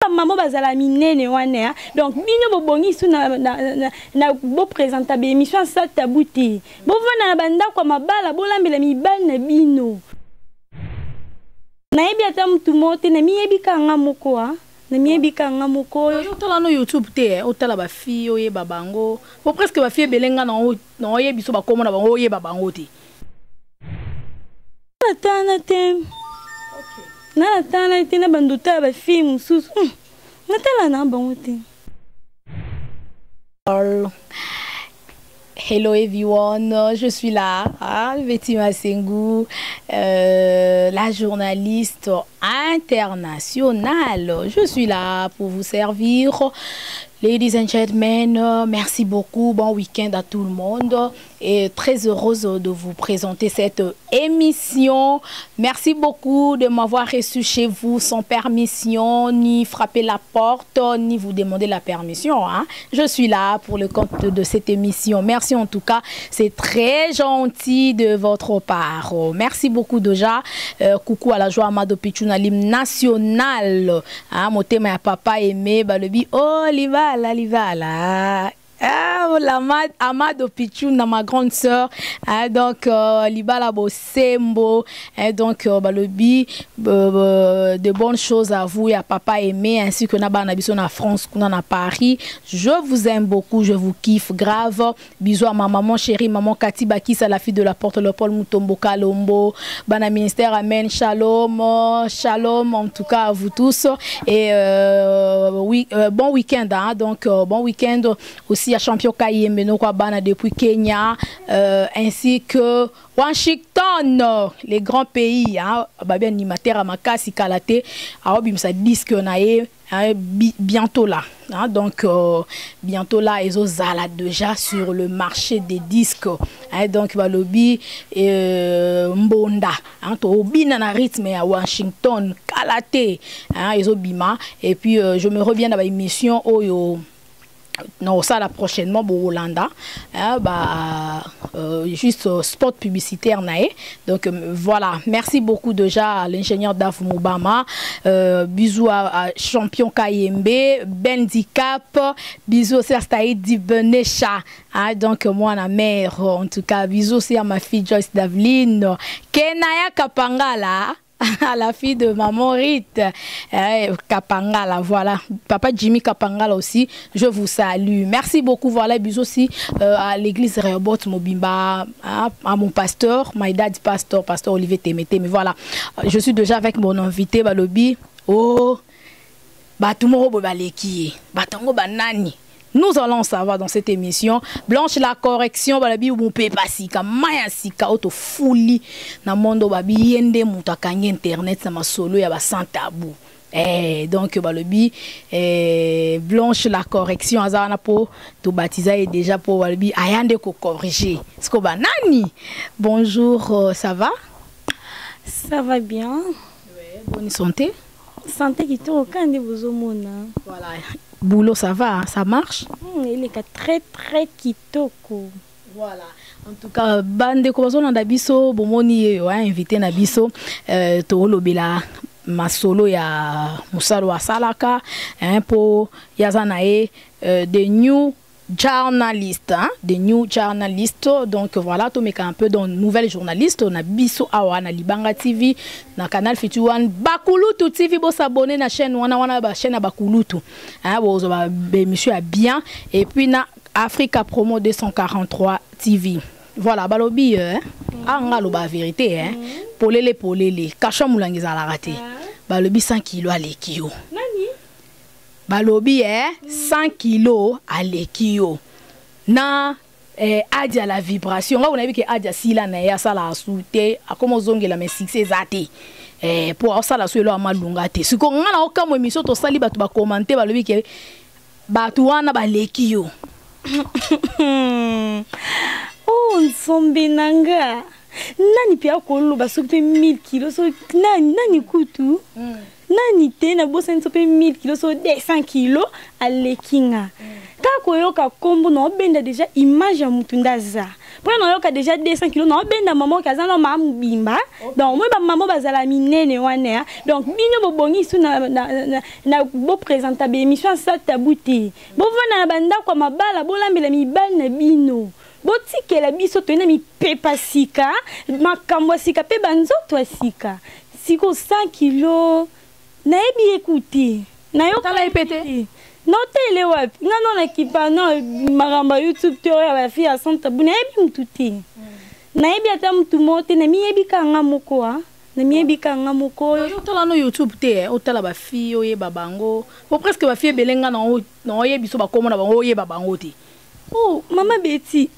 maman bazala minene wana. Donc bino bo bongi su na bo présenter be émission ça tabouti. Bo vona banda kwa mabala bo lambela mibali na bino. Na yebi ata mtu mote na miyebi kanga moko ha. Na miyebi kanga moko. Otala no YouTube te, otala ba fille oye babango. Po presque ba fille belenga na oyebi so ba komona bango oye babango te. Natana te. Na natana te na banduta ba fille mususu. Natala na bango te. Hello everyone, je suis là, Vetima Sengou, la journaliste internationale. Je suis là pour vous servir. Ladies and gentlemen, merci beaucoup, bon week-end à tout le monde et très heureuse de vous présenter cette émission. Merci beaucoup de m'avoir reçu chez vous sans permission, ni frapper la porte, ni vous demander la permission. Hein. Je suis là pour le compte de cette émission. Merci en tout cas, c'est très gentil de votre part. Merci beaucoup déjà. Coucou à la joie Amado Pichouna, l'hymne national. Hein, mon thème à papa aimé, balobi, oh, Livala. Ah, la Amado Pichouna, ma grande sœur, donc Libala Bosembo, donc balobi, de bonnes choses à vous et à papa aimé, ainsi que Naba Nabiso na France, qu'on a Paris. Je vous aime beaucoup, je vous kiffe grave. Bisous à ma maman chérie, maman Kati Bakis, à la fille de la porte le Paul Mutombo Kalombo, Bana ministère, amen, shalom, shalom en tout cas à vous tous et oui, bon week-end, hein, donc bon week-end aussi à Champion Kayembe kwa bana depuis Kenya ainsi que Washington, les grands pays, hein, babi animateur à Makasi Kalate, a bimsa disque nae bientôt là, hein, donc bientôt là ils ont zala déjà sur le marché des disques, hein, donc balobi mbonda, hein, to bina na rythme à Washington Kalate, hein, ils ont bima et puis je me reviens dans la émission oyo. Non, ça là prochainement au Hollanda, hein, juste spot publicitaire nae. Donc voilà, merci beaucoup déjà à l'ingénieur Daf Moubama, bisous à Champion Kayembe, Bendicap, bisous aussi à Staïdi Benecha, hein, donc moi la mère, en tout cas bisous aussi à ma fille Joyce Davline, Kenaya Kapangala. À la fille de maman Rite, Kapangala, voilà. Papa Jimmy Kapangala aussi, je vous salue. Merci beaucoup, voilà. Bisous aussi à l'église Rehoboth Mobimba, à mon pasteur, my dad pasteur Olivier Temete. Mais voilà, je suis déjà avec mon invité, Balobi. Oh, Batumoro Baleki, Batango Banani. Nous allons savoir dans cette émission. Blanche la correction, balabi ou pepasika, maya sika auto fouli na mondo babi yende mutakanye internet sama solo ya ba sans tabou. Donc balobi Blanche la correction azana po to baptisa et déjà pour balobi ayande ko corriger. Sko banani. Bonjour, ça va? Ça va bien. Ouais, bonne santé. Santé qui te aucun de vos homona. Voilà. Boulot, ça va, ça marche? Il est très très kitoko. Voilà. En tout cas, bande comme on a biso, bomoni invité na biso, to lobela masolo ya musalo asalaka, pour yazanae de new journaliste, hein, des new journalistes. Donc voilà, tout un peu dans nouvelle journaliste. On a biso awa na Libanga TV, na canal Fituan Bakulutu TV, bo s'abonner na chaîne wana ba chaîne Bakulutu. Hein, bo monsieur a bien et puis na Africa Promo 243 TV. Voilà, balobi hein. Ah ngalo ba vérité hein. Polele kacha mulangiza la raté. Balobi 100 kg à l'ekio. Balobi 100 kilos à l'ekio. Na adia la vibration. On a vu que adia sila na ya sala soute a comme zongela mais succès zate. Pour ça la suelo amalunga te. Ce qu'on a au comme émission to sali batu ba commenter balobi que batu wana ba l'ekio. Oh nsombe nanga. Nani pia kolo ba soute 1000 kilos so nani kutu. nani te na bosa nsope 1000 kilos so 200 kilos alekinga kako yoka kombo na obenda déjà image ya mutu ndaza po na yoka déjà 200 kilos na obenda maman kazana mamu bimba donc moi ba maman bazala minene wana donc bino bobongi su na bo présenter ba émission ça tabuti bo vona na banda kwa mabala bolambela mibali na bino botikela biso toyena mipepa sika makambo sika pe banzoto asika siko 100 kilos naebi écouter na yo tala ipete no tele wapi nga no na kipa no maramba YouTube to ya ba fi ya santa bu naebi mtuti naebi ata mtu mote na miyebi kanga moko na miyebi kanga moko yo tala no YouTube te o tala ba fi o ye babango po presque ba fi belenga na oyebi so ba komo na bango ye babango te. Oh, Maman Betty,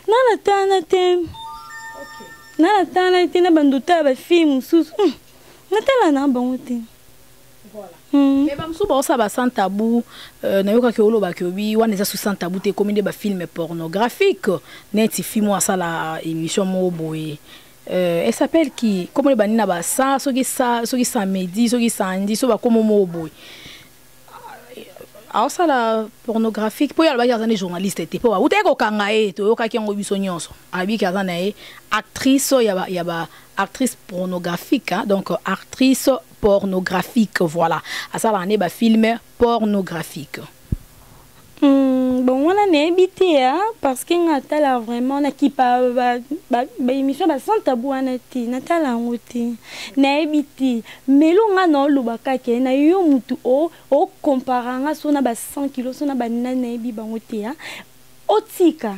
nana tana tem. Okay. Nana tana tena banduta ba film sus. Natala na bangote. Voilà. Mais bamsu ba osa ba sans tabou na yoka ke olo ba ke bi wana za sans tabou te comme ba film pornographique. Neti film wa sala émission mo boye. Elle s'appelle qui comme le banina ba ça so ki samedi so ki samedi so ba comme mo boye. Alors ça la pornographique pour y aller dans les journalistes était pas ou t'es au kangaé to yoka ki ngo biso nyonso abi kaza na actrice y a actrice pornographique hein? Donc actrice pornographique voilà à ça là on est ba film pornographique. Bon on a n'habité hein parce que Natala vraiment na qui pas ba émission ba sans tabou anati Natala ngoti n'habité mais lo nga no lo bakake na yo mutu o comparanga sona ba 100 kilos sona ba nana ebi bangote hein otika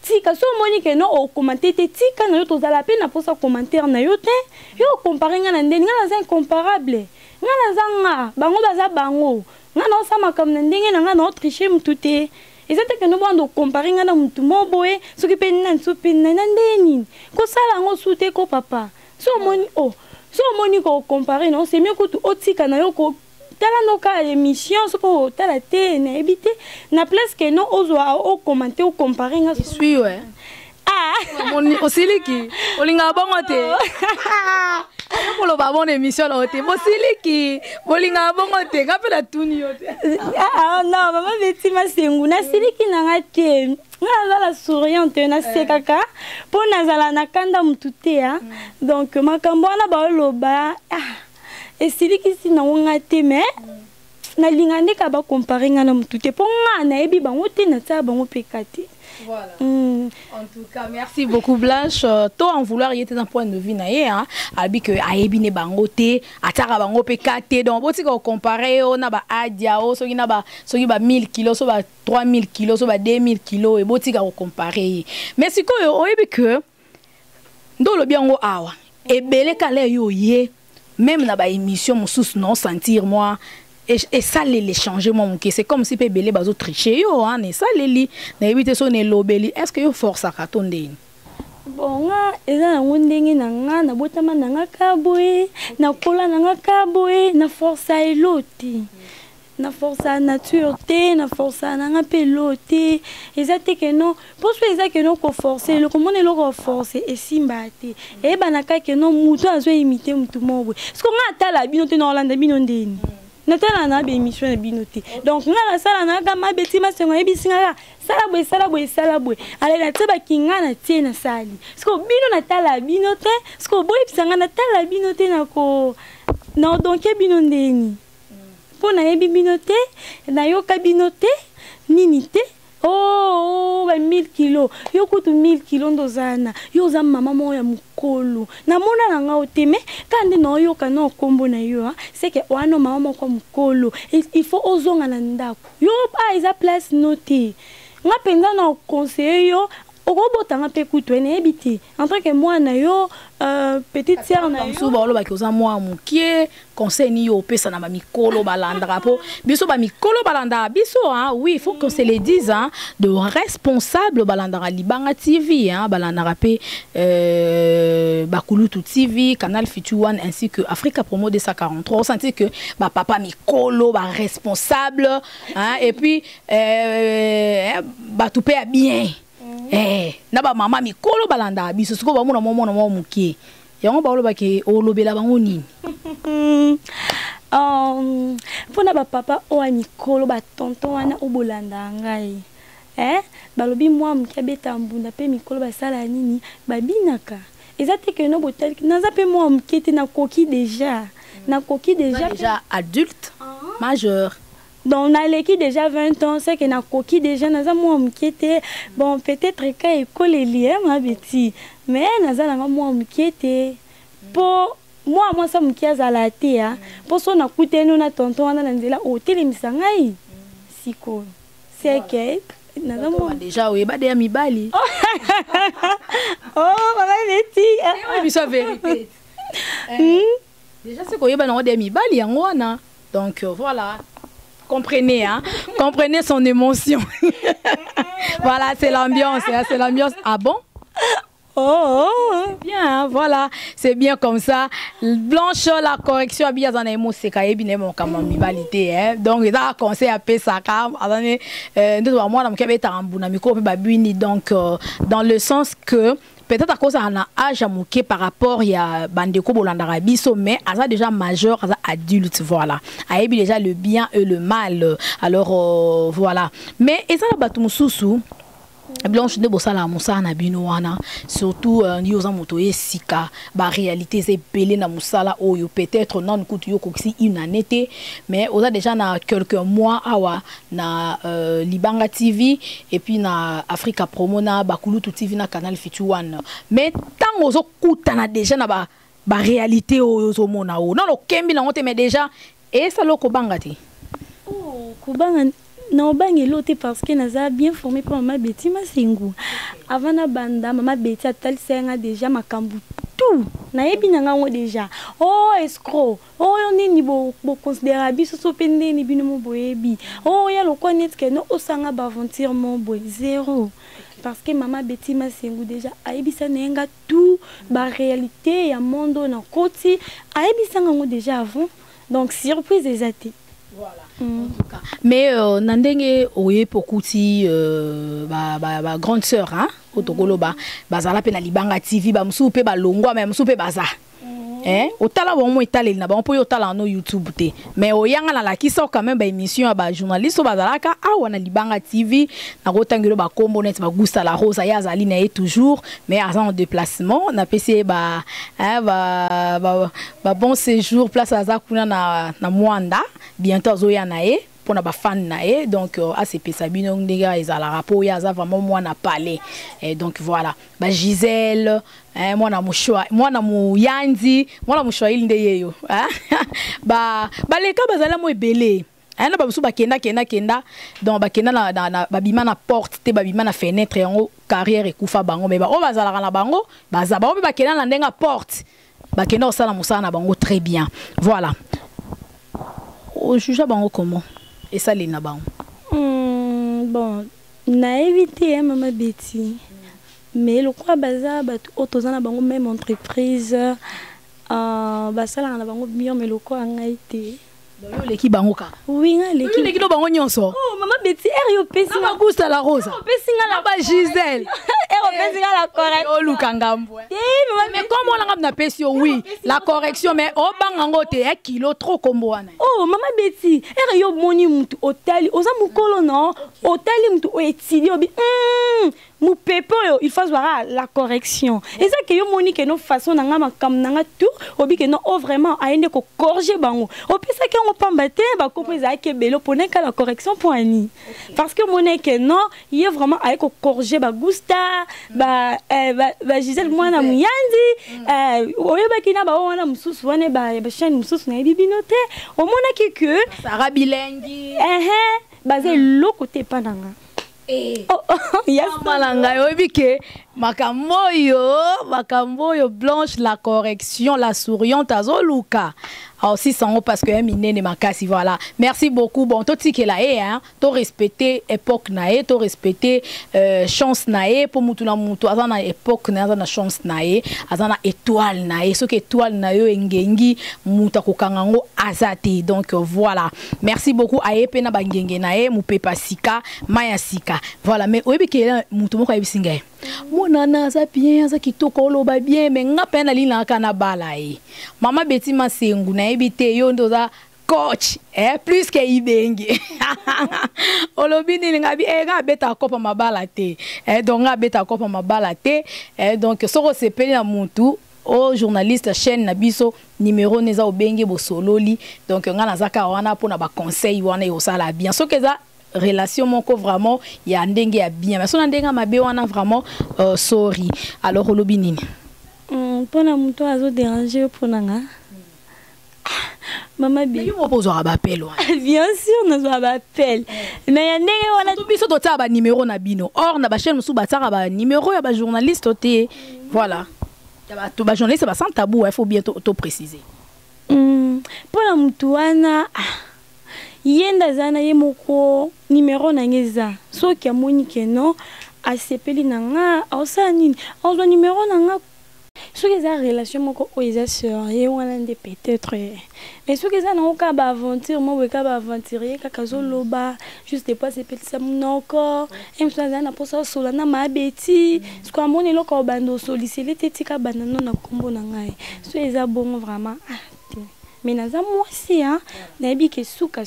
tika so moni ke no o commenter te tika na yo to zala pe na posa commentaire na yo te yo comparer nga na ndeni nga na incomparable nga na zanga bango baza bango nga na osama comme na ndenge na nga na tricher mutu te ezate ke no bando comparer nga na mutu moboye soki pe na nsupe na ndeni ko sala ngo sute ko papa so moni ko comparer non c'est mieux que tu otika na yo ko tala no ka émission so ko tala te na ebité na place que non ozwa o commenter o comparer nga je suis ouais mon osiliki olinga bongote pour le babon émission là ote osiliki olinga bongote kapela tuni yote non maman Betty masengu na siliki na ngate nga la souriante na sekaka po nazala na kanda mutute donc makambo na ba loba et siliki sina ngate mais na lingande ka ba comparer nga na mutute po nga na ebi bango te na tsa bango pekati. Voilà. En tout cas, merci beaucoup Blanche. Toi en vouloir y était un point de vue naie hein. Abi que aebine bangote, atara bango pekate donc boti ko comparer on a ba adia o so ina ba 1000 kilos so ba 3000 kilos so ba 2000 kilos et boti ko comparer. Mais siko o ebi que ndolo biango awa et belé kale yo ye même na ba émission mususu non sentir moi. Et ça les changer mon que c'est comme si pe belé bazo tricher yo hein et ça les na éviter so ne lobeli est-ce que yo force à katonde bon nga eza na ndenge na nga na botama na nga kaboye na kola na nga kaboye na force à eloti na force à nature te na force à nga pelote ezate que non pour que ezate que non ko forcer le comment le ko forcer et simbate e banaka que non muto azo imiter mutu mobwe parce que nga tala bino te na Hollande bino ndeni natala na be émission na binoté donc nga sala na ga ma Betty masengo ebisinga sala boy ale na tseba kinga na tie na sali sko bino natala binoté sko boy pisanga natala binoté na ko na donc bino ndeni po na ebi binoté na yoka binoté nini te oh ba 1000 kilos yo kutu 1000 kilos ndozana yo za mama mo ya mukolo na mona na nga oteme kande no yo kana kombo na yo c'est que wana mama mo ko mukolo il faut ozonga na ndako yo pa isa place noté nga penza na conseiller yo okobota nga pe kutu ene ebiti en tant que moi na yo petite sœur na yo so ba lo ba ki oza moi mukie conseil ni yo pesa na ba mikolo balanda po biso ba mikolo balanda biso hein oui il faut qu'on se le dise hein de responsable balanda libanga TV hein balanda pe Bakulutu TV Canal Future One ainsi que Africa Promo 243 on sentit que ba papa mikolo ba responsable hein et puis ba tout à bien na ba mama mikolo balanda biso siko ba mona mukie yango ba oloba ke olobela bango nini mpona bapapa oyo ya mikolo batonton wana oyo bolanda ngai balobi mwa moke abeta mbunda mpe mikolo basala nini babinaka eza te ke no botali naza mpe mwa moke te nakoki déjà adulte majeur. Donc, naleki déjà 20 ans, c'est que na koki déjà naza moi mkete. Bon, peut-être que école lié ma bêtise, mais naza na moi mkete. Pour moi ça mkia zalate hein. Pour ça na kute nous na tonton wana na nzela hôtel misangai. Siko. C'est que naza moi déjà oui ba de mibali. Oh, maman bêtise. C'est oui, ça vérité. Déjà c'est koyeba na de mibali yango wana. Donc voilà. Comprenez, hein? Comprenez son émotion. Voilà, c'est l'ambiance. Hein? C'est l'ambiance. Ah bon? Oh, c'est bien, hein? Voilà. C'est bien comme ça. Blanche, la correction, a bien dans les mots, c'est quand même mon camamibalité. Hein? Donc, il a conseillé à payer sa cam. Donc, dans le sens que peut-être à cause d'un âge à par rapport à Bandeko Bolandarabiso, mais à ça déjà majeur, à ça adulte, voilà. À déjà le bien et le mal. Alors, voilà. Mais, et ça, Batumususu, Blanche de Bossala Moussa na binoana surtout nioza motoye sika ba réalité c'est belé na musala oyo peut-être non kutu yo koksi une année mais on a déjà na quelques mois awa na Libanga TV et puis na Africa Promo na Bakulutu TV na Canal Fituan mais tant ozo kutana déjà na ba réalité oyo zo mona o non lo kembi na ngote mais déjà et ça lo kobangati oh kobanga non bangi l'autre parce que naza bien formé pour maman Betty Masengu avant na banda maman Betty atal senga déjà makambu tout na yebi nanga ngo déjà oh escroc oh nini bo considérable so pende ni bino mo boyebi oh ya lo connaître que no osanga ba aventure mon boy zéro parce que maman Betty Masengu déjà ayebisa nenga tout ba réalité ya mondo na koti ayebisa ngo déjà avant donc surprise ezati. Voilà. En tout cas. Mais nandenge oye pokuti ba grande sœur hein otokoloba bazala pe na Libanga TV ba musu pe ba longwa mais musu pe baza otala bon mo etale na ba on peut otala no YouTube te mais oyanga na la kiso quand même ba émission ba journaliste bazalaka awa na Libanga TV na kotangelo ba kombo net ba gusta la rosa ya zali na toujours mais en déplacement na PC ba bon séjour place azakuna na Mwanda bientôt zoya nae pour na ba fan nae donc ACP Sabino ndega ezala rapport ya za vraiment moi na parler et donc voilà ba Gisèle moi na mushwa moi na muyanzi moi na mushwa il ndeyeyo ba leka bazala mo ebele na ba musu ba kenda donc ba kenda na babima na porte te babima na fenêtre yango carrière ekufa bango mais ba o bazala na bango baza ba o ba kenda na ndenga porte ba kenda osala musala na bango très bien voilà. Au juge bango comment et ça les na bango bon na évité maman Betty mais le quoi baza ba autozana bango même entreprise basala na bango bien mais le quoi ngaité l'équipe bangoka oui l'équipe bango nyonso oh maman Betty erio pesi na gusta la rosa pesi nga ba Gisèle pesi nga la correction oh lukangambo mais comment on a na pesi oui la correction mais o bangango te 1 kilo trop kombo wana oh maman Betty erio moni mutu otali oza mukolo no otali mutu o etili obi mu pepo il faut voir la correction et ça que yo moni que no façon na nga makam na nga tout obi que non vraiment aende ko corriger bango o pesa que on pambate ba kompreza ke belo pone ka la correction pour ani parce que mon que non il est vraiment avec ko corriger ba gusta ba Gisèle moi na muyanzi oyeba kina ba wana mususu wane ba chaîne mususu na bibinote o mona que Sarah Bilengi basé le côté pananga yes malanga yobike makamboyo Blanche la correction la souriante azoluka aussi sans parce que minene makasi voilà merci beaucoup bon to tikela hein to respecter époque nae to respecter chance nae pour mutu na mutu azana époque na azana chance nae azana étoile nae ce que étoile nayo engengi muta kokangango azati donc voilà merci beaucoup ayepe na bangenge nae mupepa sika maya sika voilà mais oyebike mutu moko ayebisinga Monana za bien za kitoko loba bien mais nga pena lina kana bala Mama Betty Masengu na ebite yo ndo za coach plus que ibenge olobini ngabi nga beta kopa mabala te donc nga beta kopa mabala te donc soko sepeli na muntu o journaliste chaîne na biso numéro neza obenge bo sololi donc nga nazaka wana pona ba conseil wana yo sala bien so que ça relation moko vraiment ya ndenge ya bien mais so na ndenge mabe wana vraiment sorry alors olobini pona muntu azo déranger pona nga Maman bien. Mais vous appel. Bien sûr, nous avons appel. Mais il y a des gens qui ont un numéro na bino. Or, na ba chaîne musu batara ba numéro ya ba journaliste oté. Voilà. Ya ba journaliste ba sans tabou, il faut bien to préciser. Pour la mutuana yenda zana yemoko numéro na ngeza. So ki amoni keno asepeli nanga, osani, on numéro nanga. Ce que ça relation moko oiza sérieux wana nde peut-être mais ce que ça na oka ba aventure mo weka ba aventurier kaka zo loba juste pas c'est petit ça monoko em ça na posa sola na mabeti ce ko amoni loko bando soliciter tetika banano na kombo na ngai so eza bon vraiment mais naza moi aussi hein na bi ke suka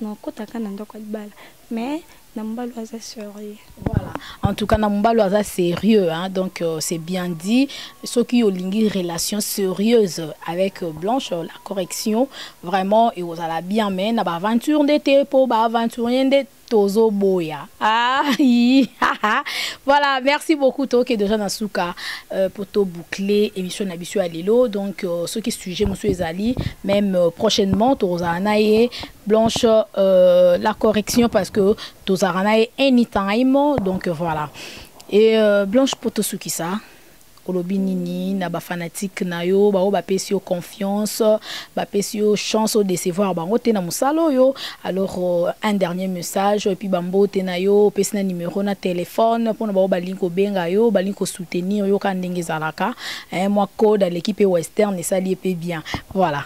na kotaka na ndoko bala mais voilà. En tout cas, Namoumbalo est sérieux, hein? Donc c'est bien dit. Ceux qui ont une relation sérieuse avec Blanche, la correction, vraiment, et vous allez bien mener aventure d'été pour aventurier de Tozo Boya. Ah, voilà, merci beaucoup Toke de Janasuka pour tout boucler émission Nabissu à Lilo. Donc ceux qui sujet Monsieur Ezali, même prochainement Tozanae Blanche la correction parce que Tozanae anytime. Donc voilà. Et Blanche pour tout ce qui ça. Kolobinini na ba fanatique na yo ba o ba pesio confiance ba pesio chance de décevoir ba ngote na musalo yo alors un dernier message et puis bambo te na yo pesina numéro na téléphone pour ba o ba linko benga yo ba linko soutenir yo ka ndenge zalaka moi code à l'équipe western et ça lié bien voilà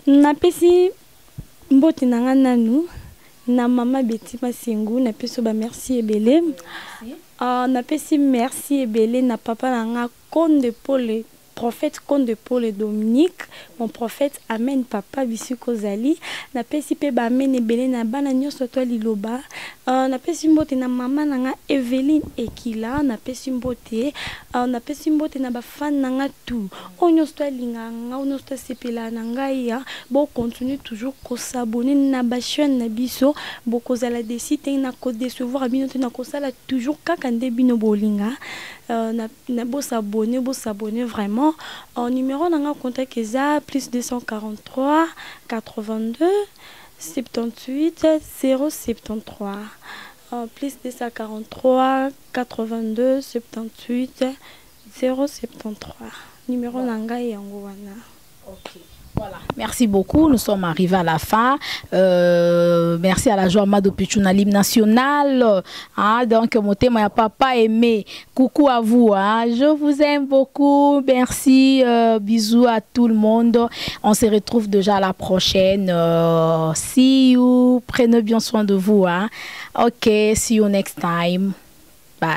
na pesi mbote na nanu na Mama Betty Masengu na peso ba merci ebele na pesi merci ebele na papa nanga Conde Paul prophète Conde Paul Dominique mon prophète amen papa bisiko zali na pesi pe ba amen ebele na bana nyonso to liloba na pesi mbote na mama nanga Eveline Ekila na pesi mbote na ba fan nanga tout onyo to linga nga onyo to sepela na ngai ya bo continue toujours ko s'abonner na ba chaîne na biso bo ko zala décider na ko décevoir bino te na ko sala toujours kaka nde bino bolinga na bo s'abonner vraiment en numéro nanga contact eza plus 243 82 78 073 plus 243 82 78 073 numéro nanga yango wana. OK. Voilà. Merci beaucoup. Nous sommes arrivés à la fin. Merci à la joie Mado Pichuna l'hymne national. Donc, mon thème a papa aimé. Coucou à vous. Je vous aime beaucoup. Merci. Bisous à tout le monde. On se retrouve déjà à la prochaine. See you. Prenez bien soin de vous. OK. See you next time. Bye.